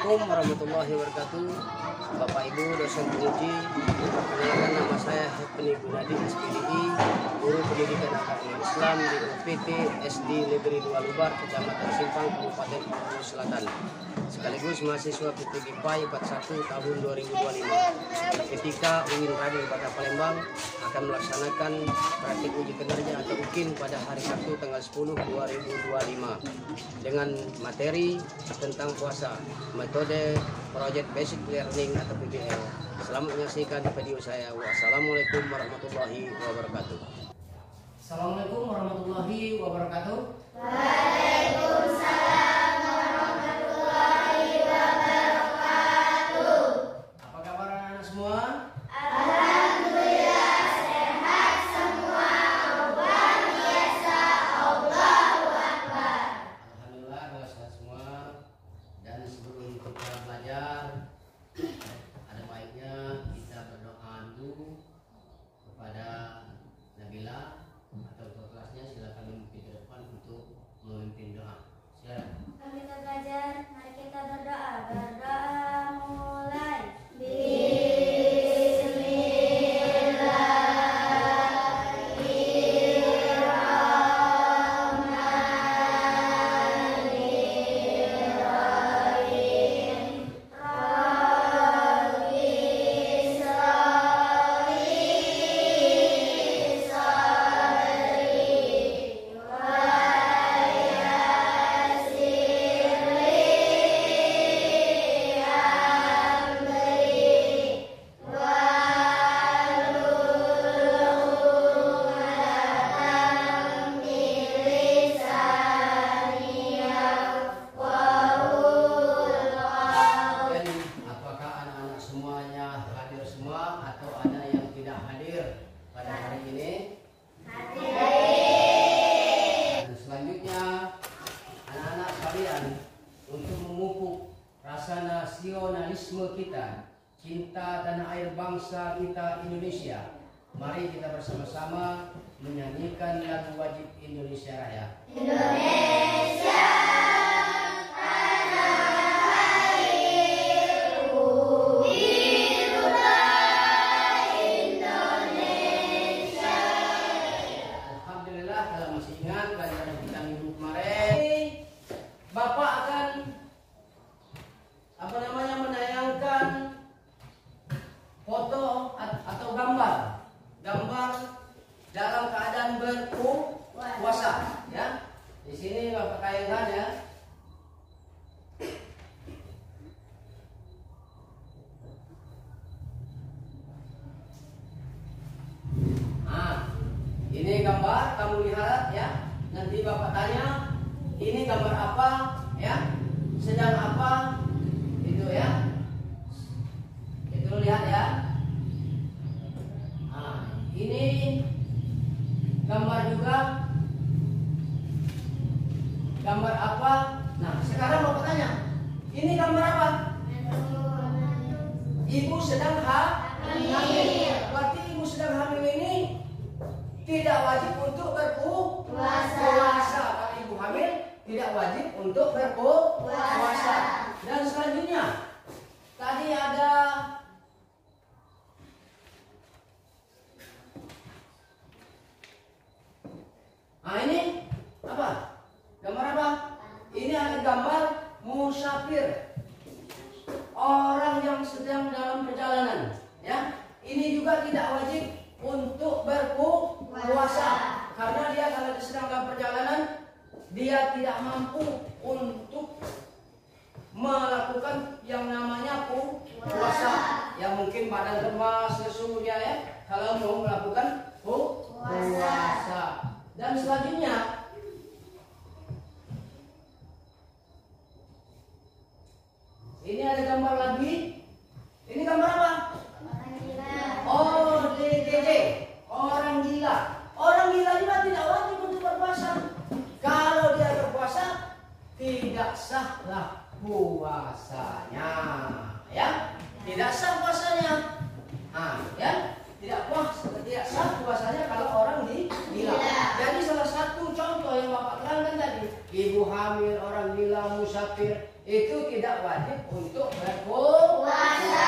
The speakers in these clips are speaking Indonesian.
Assalamualaikum warahmatullahi wabarakatuh. Bapak Ibu dosen penguji, perkenalkan nama saya Hepni Gunadi SPDI, guru pendidikan agama Islam di UPT SD Negeri 2 Lubar, Kecamatan Simpang, Kabupaten Bengkulu Selatan. Sekaligus mahasiswa PTG PAI 41 tahun 2025. Ketika UIN Raden Kota Palembang akan melaksanakan praktik uji kinerja atau UKIN pada hari Sabtu tanggal 10 2025 dengan materi tentang puasa, metode Project Basic Learning atau PBL. Selamat menyaksikan video saya. Wassalamualaikum warahmatullahi wabarakatuh. Assalamualaikum warahmatullahi wabarakatuh. Waalaikumsalam warahmatullahi wabarakatuh. Apa kabar anak-anak semua? Alhamdulillah sehat semua. Luar biasa. Allahu Akbar. Alhamdulillah sehat semua. Dan sebelum kita belajar, ada baiknya kita berdoa dulu kepada Nabila atau kelasnya. Silakan memimpin ke depan untuk memimpin doa. Silakan. Kita belajar, mari kita berdoa. Berdoa mulai. Nasionalisme kita, cinta tanah air bangsa kita Indonesia. Mari kita bersama-sama menyanyikan lagu wajib Indonesia Raya. Indonesia tanah airku, hiduplah Indonesia. Alhamdulillah kalau masih ingat pelajaran kita minggu kemarin, Bapak akan menayangkan foto atau gambar dalam keadaan berpuasa, ya. Di sini Bapak tayangkan, ya. Nah, ini gambar, kamu lihat, ya. Nanti Bapak tanya, ini gambar apa, ya? Sedang apa? Itu, ya. Itu lihat, ya. Nah, ini gambar juga. Gambar apa? Nah, sekarang Bapak tanya, ini gambar apa? Ibu sedang hamil. Berarti ibu sedang hamil ini tidak wajib untuk berpuasa. Kalau ibu hamil tidak wajib untuk berpuasa. Dan selanjutnya, tadi ada ini apa? Gambar apa? Ini ada gambar musafir, orang yang sedang dalam perjalanan, ya. Ini juga tidak wajib untuk berpuasa karena dia kalau sedang dalam perjalanan dia tidak mampu untuk melakukan yang namanya puasa. Ya mungkin badan lemas, lesu dia, ya, kalau mau melakukan puasa. Dan selanjutnya ini ada gambar lagi. Ini gambar apa? ODGJ, orang gila. Orang gila juga tidak wajib untuk berpuasa. Kalau dia berpuasa tidak sahlah puasanya, ya. Tidak sah puasanya. Nah, ya. Tidak sah puasanya kalau orang gila. Jadi salah satu contoh yang Bapak terangkan tadi, ibu hamil, orang gila, musafir itu tidak wajib untuk berpuasa.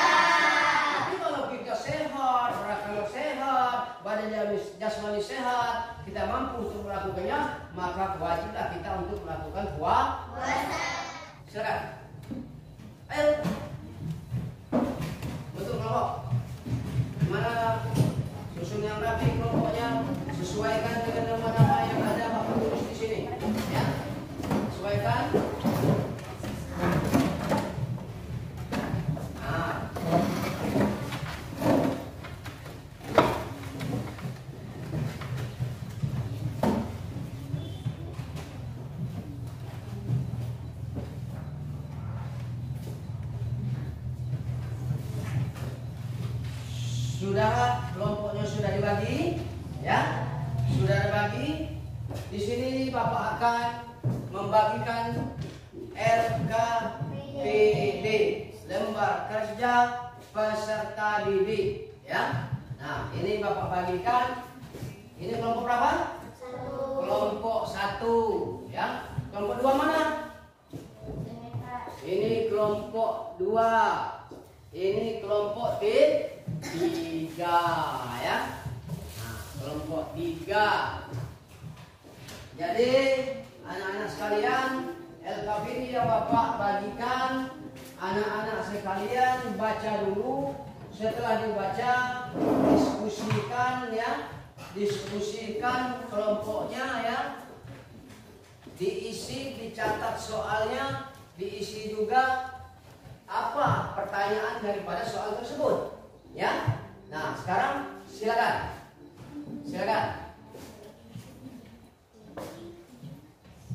Tapi kalau kita sehat, kalau sehat, badan jasmani sehat, kita mampu untuk melakukannya, maka wajiblah kita untuk melakukan puasa. Silakan. Ayo. Bentuk kelompok. Mana susun yang rapi kelompoknya, sesuaikan dengan nama-nama yang ada Bapak tulis di sini. Ya. Sesuaikan. Sudah, kelompoknya sudah dibagi, ya, sudah dibagi. Di sini Bapak akan membagikan LKPD, lembar kerja peserta didik, ya. Nah, ini Bapak bagikan. Ini kelompok berapa? 1. Kelompok 1, ya. Kelompok 2 mana? Ini kelompok 2. Ini kelompok 3, ya. Nah, kelompok 3. Jadi anak-anak sekalian, LKPD yang Bapak bagikan, anak-anak sekalian baca dulu. Setelah dibaca, diskusikan, ya. Diskusikan kelompoknya, ya. Diisi, dicatat soalnya, diisi juga apa pertanyaan daripada soal tersebut. Ya, nah sekarang silakan, silakan.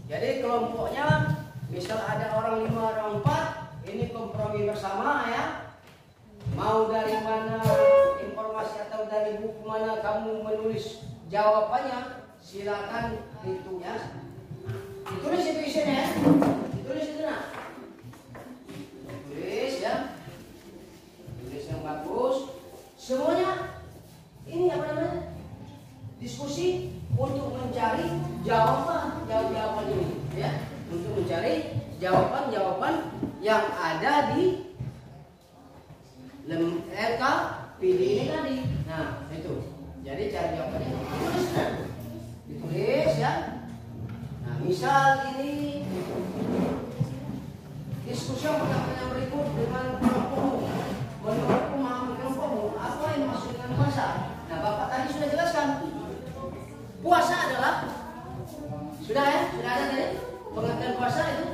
Jadi kelompoknya, misal ada orang 5, orang 4, ini kompromi bersama, ya. Mau dari mana informasi atau dari buku mana kamu menulis jawabannya, silakan itu, ya. Ditulis itu isinya, ya. Ditulis itu, nah. Tulis, ya. Tulis yang bagus. Semuanya ini apa namanya? Diskusi untuk mencari jawaban ini, ya. Untuk mencari jawaban yang ada di LKPD ini tadi. Nah, itu. Jadi cari jawabannya ditulis, ditulis, ya. Nah, misal ini diskusi yang berikut dengan kelompokmu. Menurut pemahaman kelompokmu, apa yang dimaksud dengan puasa? Nah, Bapak tadi sudah jelaskan. Puasa adalah, sudah, ya, sudah ada tadi pengertian puasa itu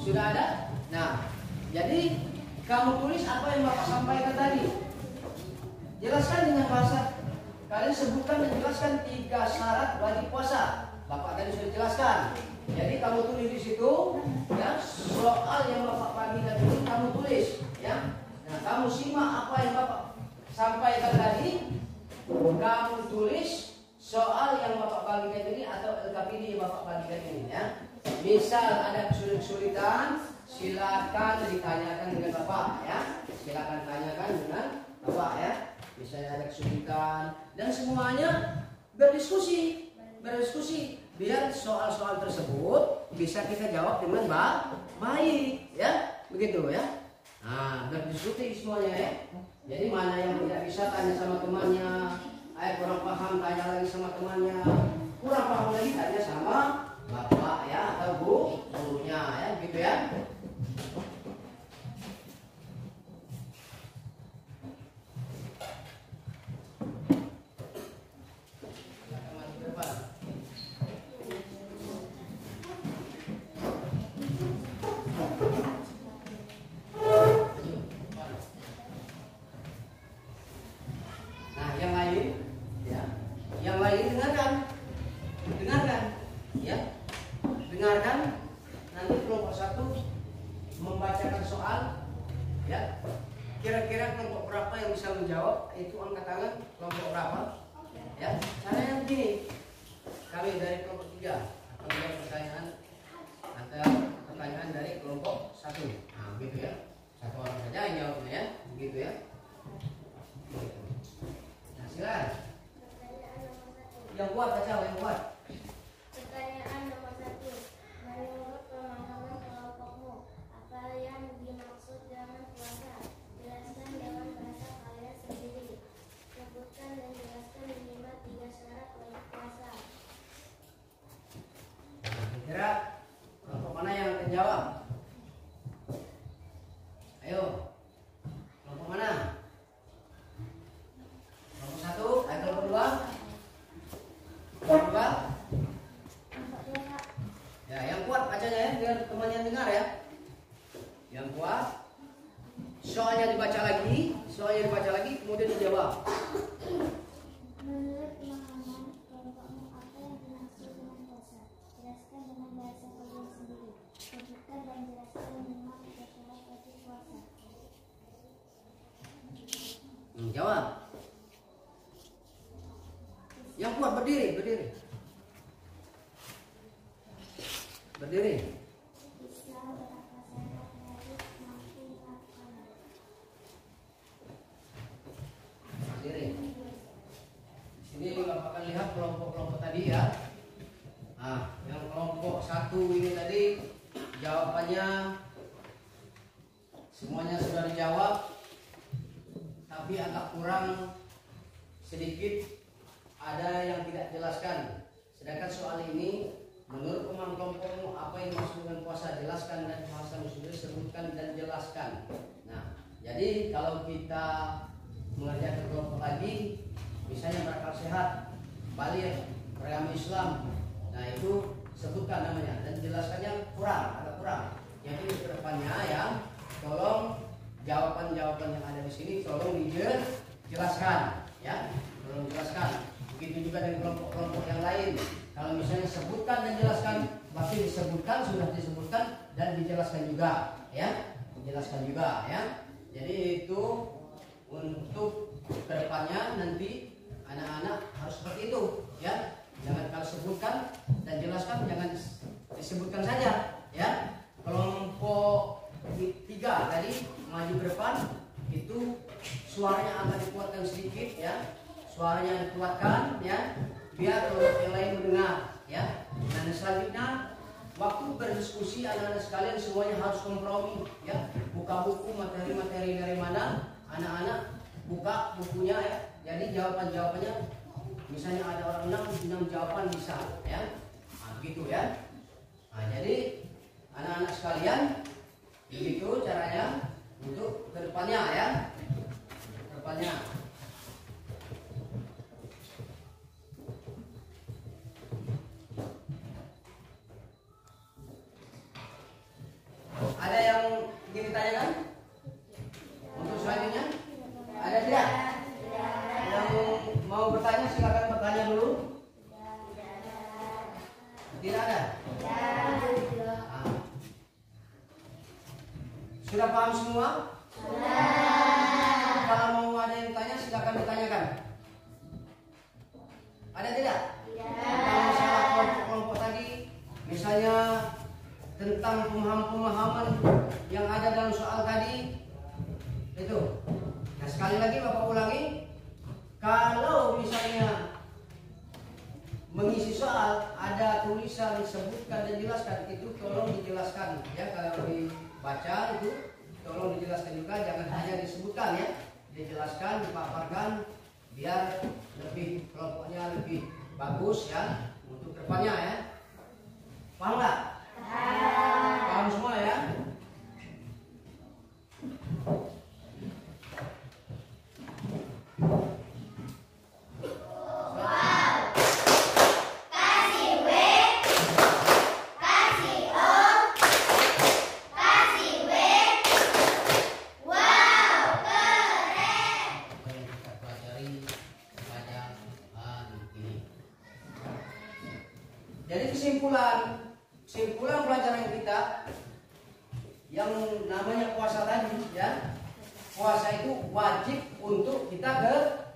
sudah ada. Nah, jadi kamu tulis apa yang Bapak sampaikan tadi. Jelaskan dengan bahasa. Kalian sebutkan dan jelaskan 3 syarat bagi puasa. Bapak tadi sudah jelaskan. Jadi kamu tulis di situ, ya, soal yang Bapak bagi tadi kamu tulis, ya. Nah, kamu simak apa yang Bapak sampaikan tadi. Kamu tulis soal yang Bapak bagikan ini atau LKPD yang Bapak bagikan ini, ya. Misal ada kesulitan, silakan ditanyakan dengan Bapak, ya. Silakan tanyakan dengan Bapak, ya. Misalnya ada kesulitan dan semuanya berdiskusi biar soal-soal tersebut bisa kita jawab dengan baik, ya. Begitu, ya. Nah, berdiskusi semuanya, ya. Jadi mana yang tidak bisa tanya sama temannya, kurang paham tanya lagi sama temannya, kurang paham lagi tanya sama Bapak, ya, atau gurunya, ya, gitu, ya. Dengarkan nanti kelompok 1 membacakan soal, ya. Kira-kira kelompok berapa yang bisa menjawab, itu angkat tangan. Kelompok berapa, ya. Caranya begini, kami dari kelompok 3 akan menjawab pertanyaan atau pertanyaan dari kelompok 1. Nah, begitu, ya. 1 orang saja yang jawabnya, ya. Begitu, ya. Nah, silakan. Yang kuat baca, yang kuat. Pertanyaan nomor 1. Menurut Ayo. Kelompok mana? Kelompok 1, kelompok 2. Kelompok 2. Ya, yang kuat bacanya ya, biar temannya dengar ya. Yang kuat. Soalnya dibaca lagi, kemudian dijawab. Menurut pemahaman kelompokmu apa yang dimaksud dengan puasa? Jelaskan dengan bahasa kalian sendiri. Sebutkan dan jelaskan 5 syarat wajib puasa. Jawab. Yang kuat berdiri. Bisa berapa syarat harus mampu melakukannya. Berdiri. Di sini Bapak akan lihat kelompok-kelompok tadi ya. Nah, yang kelompok 1 ini tadi jawabannya semuanya sudah dijawab, tapi agak kurang sedikit, ada yang tidak jelaskan. Sedangkan soal ini, menurut pemahaman kelompokmu apa yang dimaksud dengan puasa? Jelaskan dan bahasamu sendiri, sebutkan dan jelaskan. Nah, jadi kalau kita mengerjakan kelompok lagi, misalnya berakal sehat, balik, beragama Islam, nah itu sebutkan namanya dan jelaskannya agak kurang. Jadi kedepannya ya, tolong jawaban-jawaban yang ada di sini tolong dijelaskan, ya, tolong jelaskan. Begitu juga dengan kelompok-kelompok yang lain. Kalau misalnya sebutkan dan jelaskan, berarti sudah disebutkan dan dijelaskan juga, ya, dijelaskan juga, ya. Jadi itu untuk kedepannya nanti anak-anak harus seperti itu, ya. Jangan kalau sebutkan dan jelaskan, jangan disebutkan saja, ya. Kelompok 3 tadi maju ke depan, itu suaranya agak dikuatkan sedikit, ya. Suaranya dikuatkan, ya, biar kelompok yang lain mendengar, ya. Dan selanjutnya waktu berdiskusi anak-anak sekalian semuanya harus kompromi, ya. Buka buku materi-materi dari mana, anak-anak buka bukunya, ya. Jadi jawaban-jawabannya, misalnya ada orang 6 jawaban bisa, ya. Nah, begitu ya. Nah, jadi anak-anak sekalian, begitu caranya untuk kedepannya, ya. Kedepannya. Ada yang ingin ditanyakan? Untuk selanjutnya? Ada tidak? Yang mau bertanya silakan bertanya dulu. Tidak ada? Ah. Sudah paham semua? Kalau mau ada yang tanya silakan ditanyakan. Ada tidak? Kalau masalah kelompok-kelompok tadi, misalnya tentang pemahaman yang ada dalam soal tadi itu. Nah, sekali lagi Bapak ulangi, kalau misalnya mengisi soal ada tulisan sebutkan dan jelaskan, itu tolong dijelaskan, ya. Kalau dibaca itu tolong dijelaskan juga, jangan hanya disebutkan, ya. Dijelaskan, dipaparkan biar lebih kelompoknya lebih bagus, ya, untuk depannya, ya. Paham nggak? Paham semua, ya? Jadi kesimpulan pelajaran kita yang namanya puasa tadi, ya. Puasa itu wajib untuk kita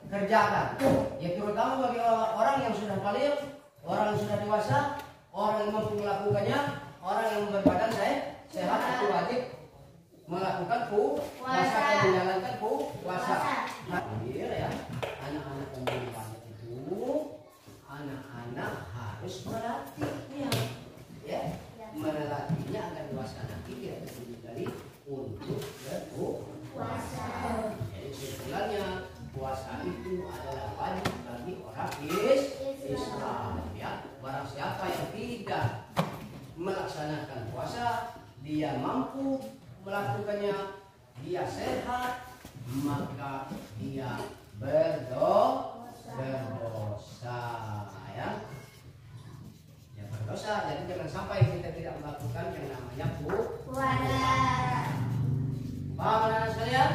kerjakan. Ya, terutama bagi orang yang sudah baligh, orang yang sudah dewasa, orang yang mampu melakukannya, orang yang berbadan sehat itu wajib melakukan puasa dan menjalankan puasa. Nah, ya, anak-anak pembunuhan itu anak-anak harus melatihnya, ya, melatihnya agar dewasa nanti dia terdiri untuk berpuasa. Jadi kesimpulannya puasa itu adalah wajib bagi orang Islam, ya. Barang siapa yang tidak melaksanakan puasa, dia mampu melakukannya dia sehat, maka dia berdosa, ya. Ya berdosa. Jadi jangan sampai kita tidak melakukan yang namanya puasa. Paham anak sekalian?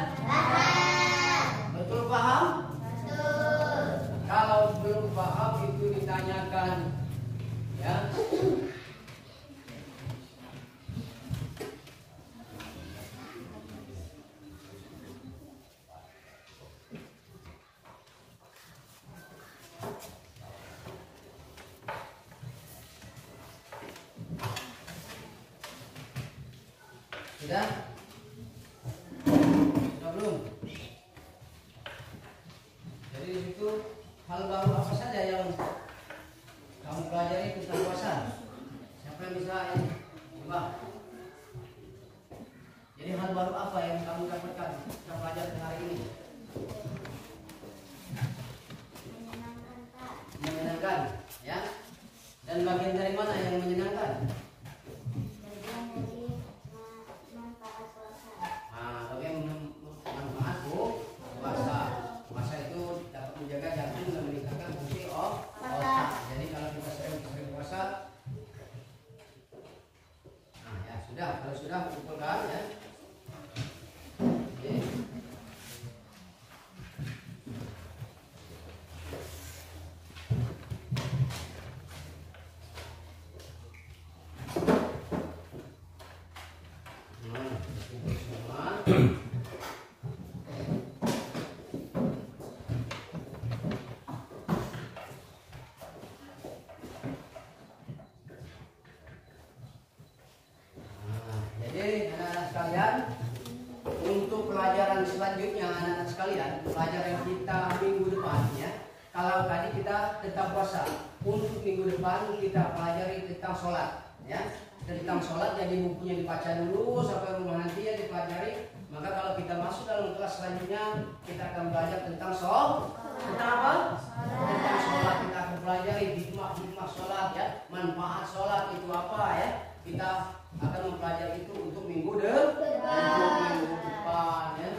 Betul paham? Betul. Kalau belum paham itu ditanyakan, ya. Sudah? Sudah belum? Jadi di situ hal baru apa saja yang kamu pelajari tentang puasa? Siapa yang bisa ini? Coba. Jadi hal baru apa yang kamu dapatkan kita pelajari hari ini? Menyenangkan, Pak. Menyenangkan, ya. Dan bagian dari mana yang menyenangkan? Bagian dari manfaat puasa. Bagian manfaat puasa. Puasa itu dapat menjaga jantung dan meningkatkan fungsi otak. Jadi kalau kita sering puasa, ya sudah. Kalau sudah kumpulkan, ya. Oke. Kumpul semua. Jadi anak-anak sekalian, untuk pelajaran selanjutnya anak-anak sekalian, pelajaran kita minggu depan, ya. Kalau tadi kita tentang puasa, untuk minggu depan kita pelajari tentang sholat, ya. Tentang sholat, jadi bukunya dibaca dulu sampai rumah nanti ya dipelajari. Maka kalau kita masuk dalam kelas selanjutnya, kita akan belajar tentang sholat. Tentang apa? Tentang sholat. Kita akan pelajari hikmah sholat, ya. Manfaat sholat itu apa, ya. Kita akan mempelajari itu untuk minggu depan, ya.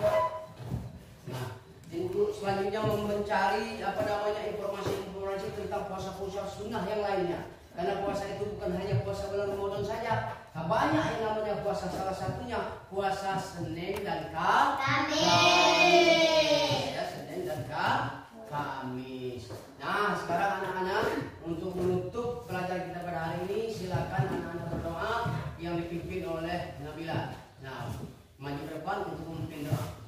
Nah, minggu selanjutnya mencari informasi tentang puasa-puasa sunnah yang lainnya. Karena puasa itu bukan hanya puasa bulan Ramadan saja. Banyak yang namanya puasa, salah satunya puasa Senin dan Kamis. Ya, Senin dan Kamis. Nah, sekarang anak-anak, untuk menutup pelajaran kita pada hari ini, silakan anak-anak berdoa yang dipimpin oleh Nabila. Nah, maju ke depan untuk memimpin doa.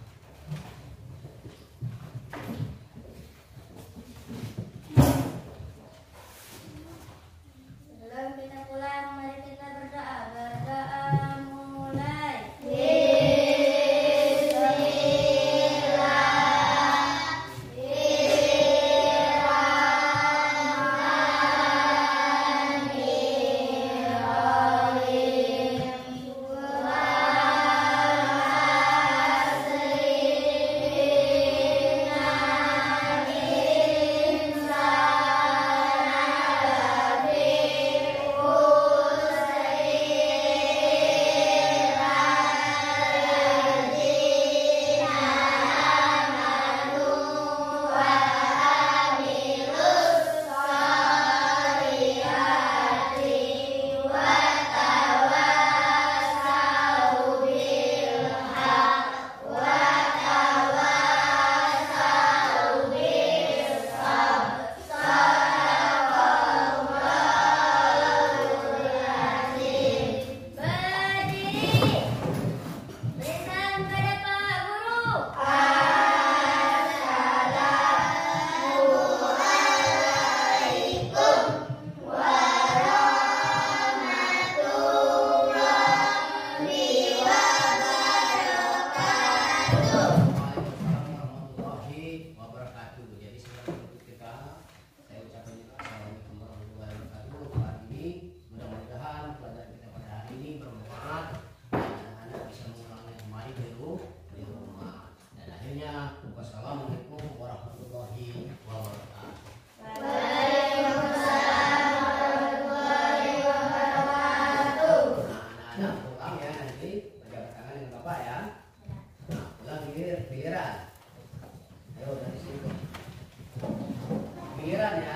Sebelum kita pulang, mari kita berdoa. Berdoa mulai. Bismillahirrahmanirrahim. jalan ya.